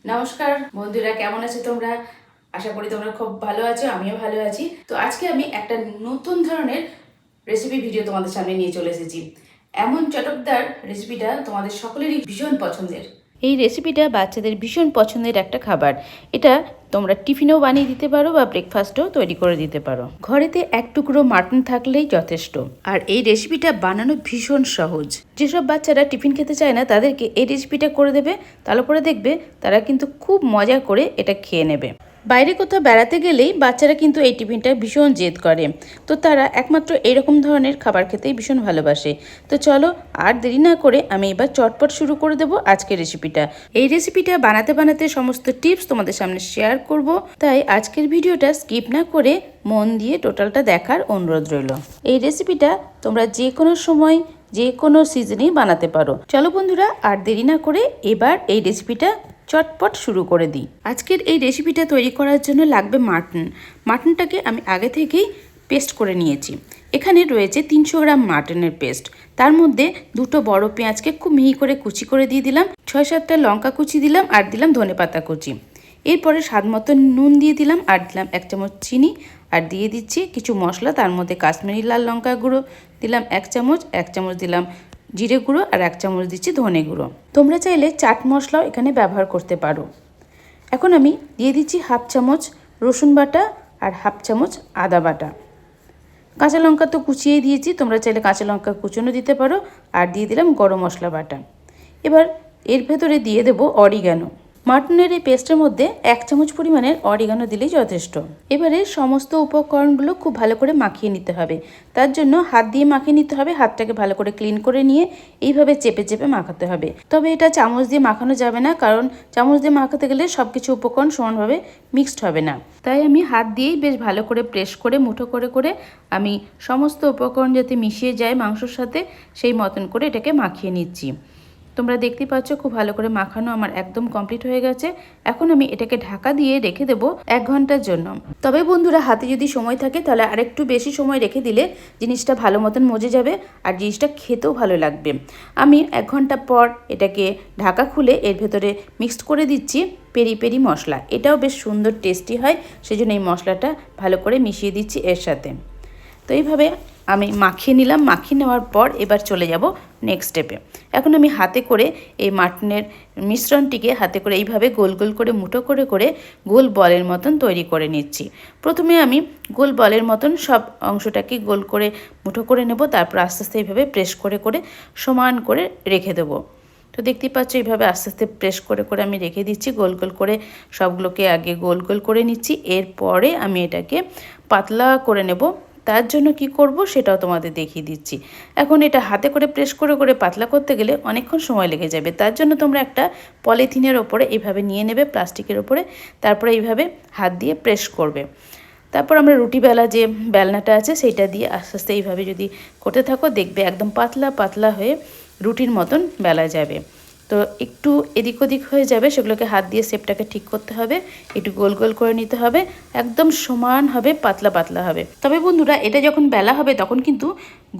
নমস্কার বন্ধুরা, কেমন আছো তোমরা? আশা করি তোমরা খুব ভালো আছো, আমিও ভালো আছি। তো আজকে আমি একটা নতুন ধরনের রেসিপি ভিডিও তোমাদের সামনে নিয়ে চলে এসেছি। এমন চটকদার রেসিপিটা তোমাদের সকলেরই ভীষণ পছন্দের। এই রেসিপিটা বাচ্চাদের ভীষণ পছন্দের একটা খাবার। এটা তোমরা টিফিনেও বানিয়ে দিতে পারো বা ব্রেকফাস্টও তৈরি করে দিতে পারো। ঘরেতে এক টুকরো মাটন থাকলেই যথেষ্ট। আর এই রেসিপিটা বানানো ভীষণ সহজ। যেসব বাচ্চারা টিফিন খেতে চায় না তাদেরকে এই রেসিপিটা করে দেবে, তাহলে পরে দেখবে তারা কিন্তু খুব মজা করে এটা খেয়ে নেবে। বাইরে কোথাও বেড়াতে গেলেই বাচ্চারা কিন্তু এই টিফিনটা ভীষণ জেদ করে, তো তারা একমাত্র এরকম ধরনের খাবার খেতেই ভীষণ ভালোবাসে। তো চলো আর দেরি না করে আমি এবার চটপট শুরু করে দেবো আজকের রেসিপিটা। এই রেসিপিটা বানাতে বানাতে সমস্ত টিপস তোমাদের সামনে শেয়ার করব, তাই আজকের ভিডিওটা স্কিপ না করে মন দিয়ে টোটালটা দেখার অনুরোধ রইল। এই রেসিপিটা তোমরা যে কোনো সময় যে কোনো সিজনেই বানাতে পারো। চলো বন্ধুরা আর দেরি না করে এবার এই রেসিপিটা চটপট শুরু করে দিই। আজকের এই রেসিপিটা তৈরি করার জন্য লাগবে মাটনটাকে আমি আগে থেকেই পেস্ট করে নিয়েছি। এখানে রয়েছে 300 গ্রাম মাটনের পেস্ট। তার মধ্যে দুটো বড় পেঁয়াজকে খুব মিহি করে কুচি করে দিয়ে দিলাম, 6-7টা লঙ্কা কুচি দিলাম, আর দিলাম ধনেপাতা কুচি। এরপরে স্বাদ মতো নুন দিয়ে দিলাম, আর দিলাম 1 চামচ চিনি, আর দিয়ে দিচ্ছি কিছু মশলা। তার মধ্যে কাশ্মীরি লাল লঙ্কা গুঁড়ো দিলাম 1 চামচ, 1 চামচ দিলাম জিরে গুঁড়ো, আর 1 চামচ দিচ্ছি ধনে গুঁড়ো। তোমরা চাইলে চাট মশলাও এখানে ব্যবহার করতে পারো। এখন আমি দিয়ে দিচ্ছি 1/2 চামচ রসুন বাটা আর 1/2 চামচ আদা বাটা। কাঁচা লঙ্কা তো কুচিয়েই দিয়েছি, তোমরা চাইলে কাঁচা লঙ্কা কুচনো দিতে পারো। আর দিয়ে দিলাম গরম মশলা বাটা। এবার এর ভেতরে দিয়ে দেবো অরিগানো। মাটনের এই পেস্টের মধ্যে 1 চামচ পরিমাণের অরিগানো দিলেই যথেষ্ট। এবারে সমস্ত উপকরণগুলো খুব ভালো করে মাখিয়ে নিতে হবে। তার জন্য হাত দিয়ে মাখিয়ে নিতে হবে। হাতটাকে ভালো করে ক্লিন করে নিয়ে এইভাবে চেপে চেপে মাখাতে হবে। তবে এটা চামচ দিয়ে মাখানো যাবে না, কারণ চামচ দিয়ে মাখাতে গেলে সব কিছু উপকরণ সমানভাবে মিক্সড হবে না। তাই আমি হাত দিয়েই বেশ ভালো করে প্রেস করে মুঠো করে করে আমি সমস্ত উপকরণ যাতে মিশিয়ে যায় মাংসর সাথে সেই মতন করে এটাকে মাখিয়ে নিচ্ছি। তোমরা দেখতে পাচ্ছ খুব ভালো করে মাখানো আমার একদম কমপ্লিট হয়ে গেছে। এখন আমি এটাকে ঢাকা দিয়ে রেখে দেবো 1 ঘন্টার জন্য। তবে বন্ধুরা হাতে যদি সময় থাকে তাহলে আরেকটু বেশি সময় রেখে দিলে জিনিসটা ভালো মতন মজে যাবে আর জিনিসটা খেতেও ভালো লাগবে। আমি 1 ঘন্টা পর এটাকে ঢাকা খুলে এর ভেতরে মিক্সড করে দিচ্ছি পেরি পেরি মশলা। এটাও বেশ সুন্দর টেস্টি হয়, সেজন্য এই মশলাটা ভালো করে মিশিয়ে দিচ্ছি এর সাথে। তো এইভাবে আমি মাখিয়ে নিলাম। মাখিয়ে নেওয়ার পর এবার চলে যাব নেক্সট স্টেপে। এখন আমি হাতে করে এই মাটনের মিশ্রণটিকে হাতে করে এইভাবে গোল গোল করে মুঠো করে করে গোল বলের মতন তৈরি করে নিচ্ছি। প্রথমে আমি গোল বলের মতন সব অংশটাকে গোল করে মুঠো করে নেব, তারপর আস্তে আস্তে এইভাবে প্রেস করে করে সমান করে রেখে দেবো। তো দেখতেই পাচ্ছ এইভাবে আস্তে আস্তে প্রেস করে করে আমি রেখে দিচ্ছি। গোল গোল করে সবগুলোকে আগে গোল গোল করে নিচ্ছি, এরপরে আমি এটাকে পাতলা করে নেব। তার জন্য কি করব সেটাও তোমাদের দেখিয়ে দিচ্ছি। এখন এটা হাতে করে প্রেস করে করে পাতলা করতে গেলে অনেকক্ষণ সময় লেগে যাবে। তার জন্য তোমরা একটা পলিথিনের ওপরে এইভাবে নিয়ে নেবে, প্লাস্টিকের ওপরে, তারপরে এইভাবে হাত দিয়ে প্রেস করবে। তারপর আমরা রুটি বেলা যে বেলনাটা আছে সেইটা দিয়ে আস্তে আস্তে এইভাবে যদি করতে থাকো দেখবে একদম পাতলা পাতলা হয়ে রুটির মতন বেলা যাবে। তো একটু এদিক ওদিক হয়ে যাবে, সেগুলোকে হাত দিয়ে শেপটাকে ঠিক করতে হবে, একটু গোল গোল করে নিতে হবে, একদম সমান হবে, পাতলা পাতলা হবে। তবে বন্ধুরা এটা যখন বেলা হবে তখন কিন্তু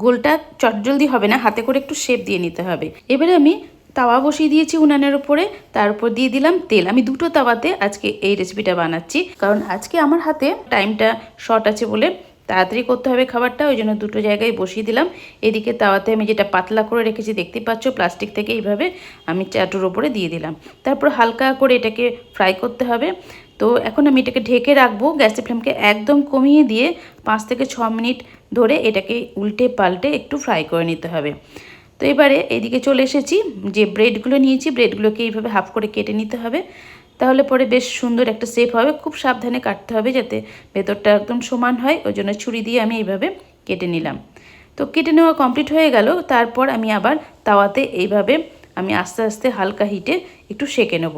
গোলটা চটজলদি হবে না, হাতে করে একটু শেপ দিয়ে নিতে হবে। এবারে আমি তাওয়া বসিয়ে দিয়েছি উনানের উপরে, তার উপর দিয়ে দিলাম তেল। আমি দুটো তাওয়াতে আজকে এই রেসিপিটা বানাচ্ছি, কারণ আজকে আমার হাতে টাইমটা শর্ট আছে বলে তাড়াতাড়ি করতে হবে খাবারটা, ওই জন্য দুটো জায়গায় বসিয়ে দিলাম। এদিকে তাওয়াতে আমি যেটা পাতলা করে রেখেছি দেখতে পাচ্ছ প্লাস্টিক থেকে, এইভাবে আমি চাটুর ওপরে দিয়ে দিলাম। তারপর হালকা করে এটাকে ফ্রাই করতে হবে। তো এখন আমি এটাকে ঢেকে রাখবো, গ্যাসের ফ্লেমকে একদম কমিয়ে দিয়ে 5 থেকে 6 মিনিট ধরে এটাকে উল্টে পাল্টে একটু ফ্রাই করে নিতে হবে। তো এবারে এইদিকে চলে এসেছি, যে ব্রেডগুলো নিয়েছি ব্রেডগুলোকে এইভাবে হাফ করে কেটে নিতে হবে, তাহলে পরে বেশ সুন্দর একটা শেপ হবে। খুব সাবধানে কাটতে হবে যাতে ভেতরটা একদম সমান হয়, ওই জন্য ছুরি দিয়ে আমি এইভাবে কেটে নিলাম। তো কেটে নেওয়া কমপ্লিট হয়ে গেল। তারপর আমি আবার তাওয়াতে এইভাবে আমি আস্তে আস্তে হালকা হিটে একটু সেঁকে নেব।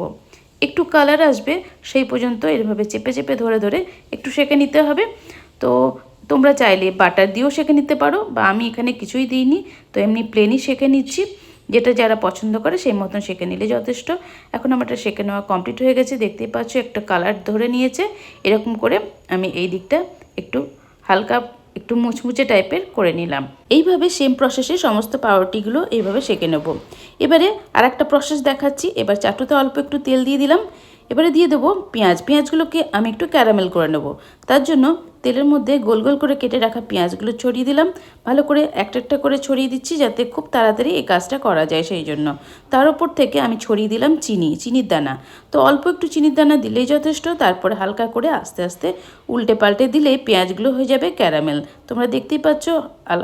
একটু কালার আসবে সেই পর্যন্ত এভাবে চেপে চেপে ধরে ধরে একটু সেঁকে নিতে হবে। তো তোমরা চাইলে বাটার দিয়েও সেঁকে নিতে পারো, বা আমি এখানে কিছুই দিইনি, তো এমনি প্লেনই সেঁকে নিচ্ছি। যেটা যারা পছন্দ করে সেই মতন সেঁকে নিলে যথেষ্ট। এখন আমার এটা সেঁকে নেওয়া কমপ্লিট হয়ে গেছে, দেখতেই পাচ্ছ একটা কালার ধরে নিয়েছে। এরকম করে আমি এই দিকটা একটু হালকা একটু মুচমুচে টাইপের করে নিলাম। এইভাবে সেম প্রসেসে সমস্ত পাউরুটিগুলো এইভাবে সেঁকে নেব। এবারে আর একটা প্রসেস দেখাচ্ছি। এবার চাটুতে অল্প একটু তেল দিয়ে দিলাম, এবারে দিয়ে দেবো পেঁয়াজ। পেঁয়াজগুলোকে আমি একটু ক্যারামেল করে নেব। তার জন্য তেলের মধ্যে গোল গোল করে কেটে রাখা পেঁয়াজগুলো ছড়িয়ে দিলাম। ভালো করে একটা একটা করে ছড়িয়ে দিচ্ছি যাতে খুব তাড়াতাড়ি এই কাজটা করা যায় সেই জন্য। তার উপর থেকে আমি ছড়িয়ে দিলাম চিনির দানা। তো অল্প একটু চিনির দানা দিলেই যথেষ্ট। তারপরে হালকা করে আস্তে আস্তে উল্টে পাল্টে দিলেই পেঁয়াজগুলো হয়ে যাবে ক্যারামেল। তোমরা দেখতেই পাচ্ছ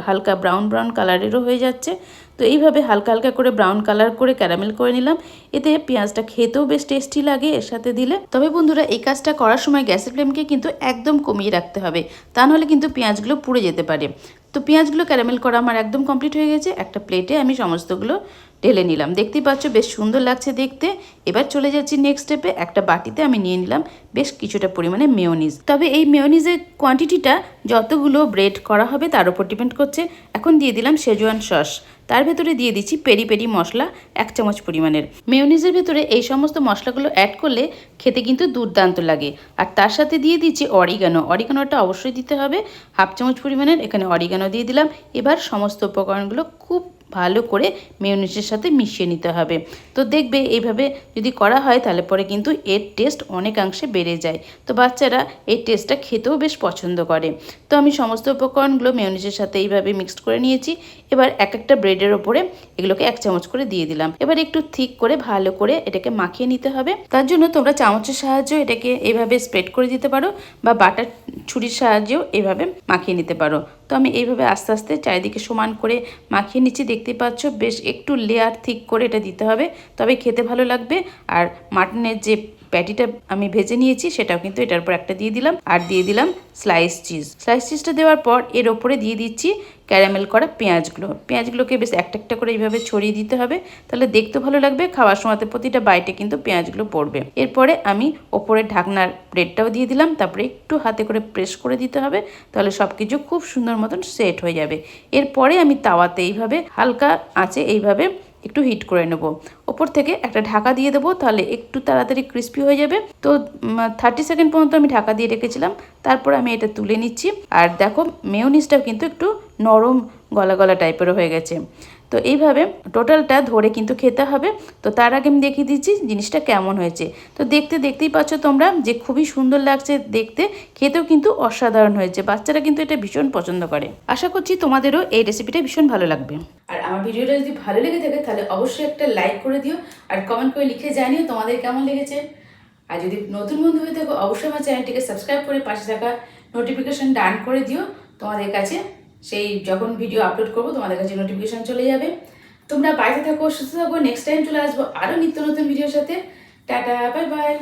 হালকা ব্রাউন ব্রাউন কালারেরও হয়ে যাচ্ছে। তো এইভাবে হালকা হালকা করে ব্রাউন কালার করে ক্যারামেল করে নিলাম। এতে পেঁয়াজটা খেতেও বেশ টেস্টি লাগে এর সাথে দিলে। তবে বন্ধুরা এই কাজটা করার সময় গ্যাসের ফ্লেমকে কিন্তু একদম কমিয়ে রাখতে হবে, তা নাহলে কিন্তু পেঁয়াজগুলো পুড়ে যেতে পারে। তো পেঁয়াজগুলো ক্যারামেল করা আমার একদম কমপ্লিট হয়ে গেছে। একটা প্লেটে আমি সমস্তগুলো ঢেলে নিলাম। দেখতেই পাচ্ছ বেশ সুন্দর লাগছে দেখতে। এবার চলে যাচ্ছি নেক্সট স্টেপে। একটা বাটিতে আমি নিয়ে নিলাম বেশ কিছুটা পরিমাণে মেয়োনিজ। তবে এই মেয়োনিজের কোয়ান্টিটিটা যতগুলো ব্রেড করা হবে তার উপর ডিপেন্ড করছে। এখন দিয়ে দিলাম শেজওয়ান সস। তার ভেতরে দিয়ে দিচ্ছি পেরি পেরি মশলা 1 চামচ পরিমাণের। মেয়োনিজের ভেতরে এই সমস্ত মশলাগুলো অ্যাড করলে খেতে কিন্তু দুর্দান্ত লাগে। আর তার সাথে দিয়ে দিচ্ছি অরিগানো। অরিগানোটা অবশ্যই দিতে হবে 1/2 চামচ পরিমাণের। এখানে অরিগানো দিয়ে দিলাম। এবার সমস্ত উপকরণগুলো খুব ভালো করে মেয়োনিজের সাথে মিশিয়ে নিতে হবে। তো দেখবে এইভাবে যদি করা হয় তাহলে পরে কিন্তু এর টেস্ট অনেকাংশে বেড়ে যায়। তো বাচ্চারা এই টেস্টটা খেতেও বেশ পছন্দ করে। তো আমি সমস্ত উপকরণগুলো মেয়োনিজের সাথে এইভাবে মিক্সড করে নিয়েছি। এবার এক একটা ব্রেডের ওপরে এগুলোকে 1 চামচ করে দিয়ে দিলাম। এবার একটু থিক করে ভালো করে এটাকে মাখিয়ে নিতে হবে। তার জন্য তোমরা চামচের সাহায্যে এটাকে এইভাবে স্প্রেড করে দিতে পারো বা বাটার ছুরির সাহায্যেও এইভাবে মাখিয়ে নিতে পারো। তো আমি এইভাবে আস্তে আস্তে চারিদিকে সমান করে মাখিয়ে নিচ্ছি। দেখতে পাচ্ছ বেশ একটু লেয়ার থিক করে এটা দিতে হবে, তবে খেতে ভালো লাগবে। আর মাটনের যে প্যাটিটা আমি ভেজে নিয়েছি সেটাও কিন্তু এটার উপর একটা দিয়ে দিলাম। আর দিয়ে দিলাম স্লাইস চিজটা দেওয়ার পর এর ওপরে দিয়ে দিচ্ছি ক্যারামেল করা পেঁয়াজগুলোকে বেশ একটা একটা করে এইভাবে ছড়িয়ে দিতে হবে, তাহলে দেখতে ভালো লাগবে। খাওয়ার সময়তে প্রতিটা বাইটে কিন্তু পেঁয়াজগুলো পড়বে। এরপরে আমি ওপরে ঢাকনার ব্রেডটাও দিয়ে দিলাম। তারপরে একটু হাতে করে প্রেস করে দিতে হবে, তাহলে সব কিছু খুব সুন্দর মতন সেট হয়ে যাবে। এরপরে আমি তাওয়াতে এইভাবে হালকা আঁচে এইভাবে একটু হিট করে নেব। ওপর থেকে একটা ঢাকা দিয়ে দেবো, তাহলে একটু তাড়াতাড়ি ক্রিস্পি হয়ে যাবে। তো 30 সেকেন্ড পর্যন্ত আমি ঢাকা দিয়ে রেখেছিলাম। তারপর আমি এটা তুলে নিচ্ছি। আর দেখো মেয়োনিজটাও কিন্তু একটু নরম গলা গলা টাইপেরও হয়ে গেছে। তো এইভাবে টোটালটা ধরে কিন্তু খেতে হবে। তো তার আগে আমি দেখিয়ে দিচ্ছি জিনিসটা কেমন হয়েছে। তো দেখতেই পাচ্ছ তোমরা যে খুবই সুন্দর লাগছে দেখতে, খেতেও কিন্তু অসাধারণ হয়েছে। বাচ্চারা কিন্তু এটা ভীষণ পছন্দ করে। আশা করছি তোমাদেরও এই রেসিপিটা ভীষণ ভালো লাগবে। আর আমার ভিডিওটা যদি ভালো লেগে থাকে তাহলে অবশ্যই একটা লাইক করে দিও আর কমেন্ট করে লিখে জানিও তোমাদের কেমন লেগেছে। আর যদি নতুন বন্ধু হয়ে থাকো অবশ্যই আমার চ্যানেলটিকে সাবস্ক্রাইব করে পাশে থাকা নোটিফিকেশন ডান করে দিও। তোমাদের কাছে সেই যখন ভিডিও আপলোড করবো তোমাদের কাছে নোটিফিকেশন চলে যাবে। তোমরা বাড়িতে থাকো, সুস্থ থাকো। নেক্সট টাইম চলে আসবো আরও নিত্য নতুন ভিডিওর সাথে। Tata, bye bye.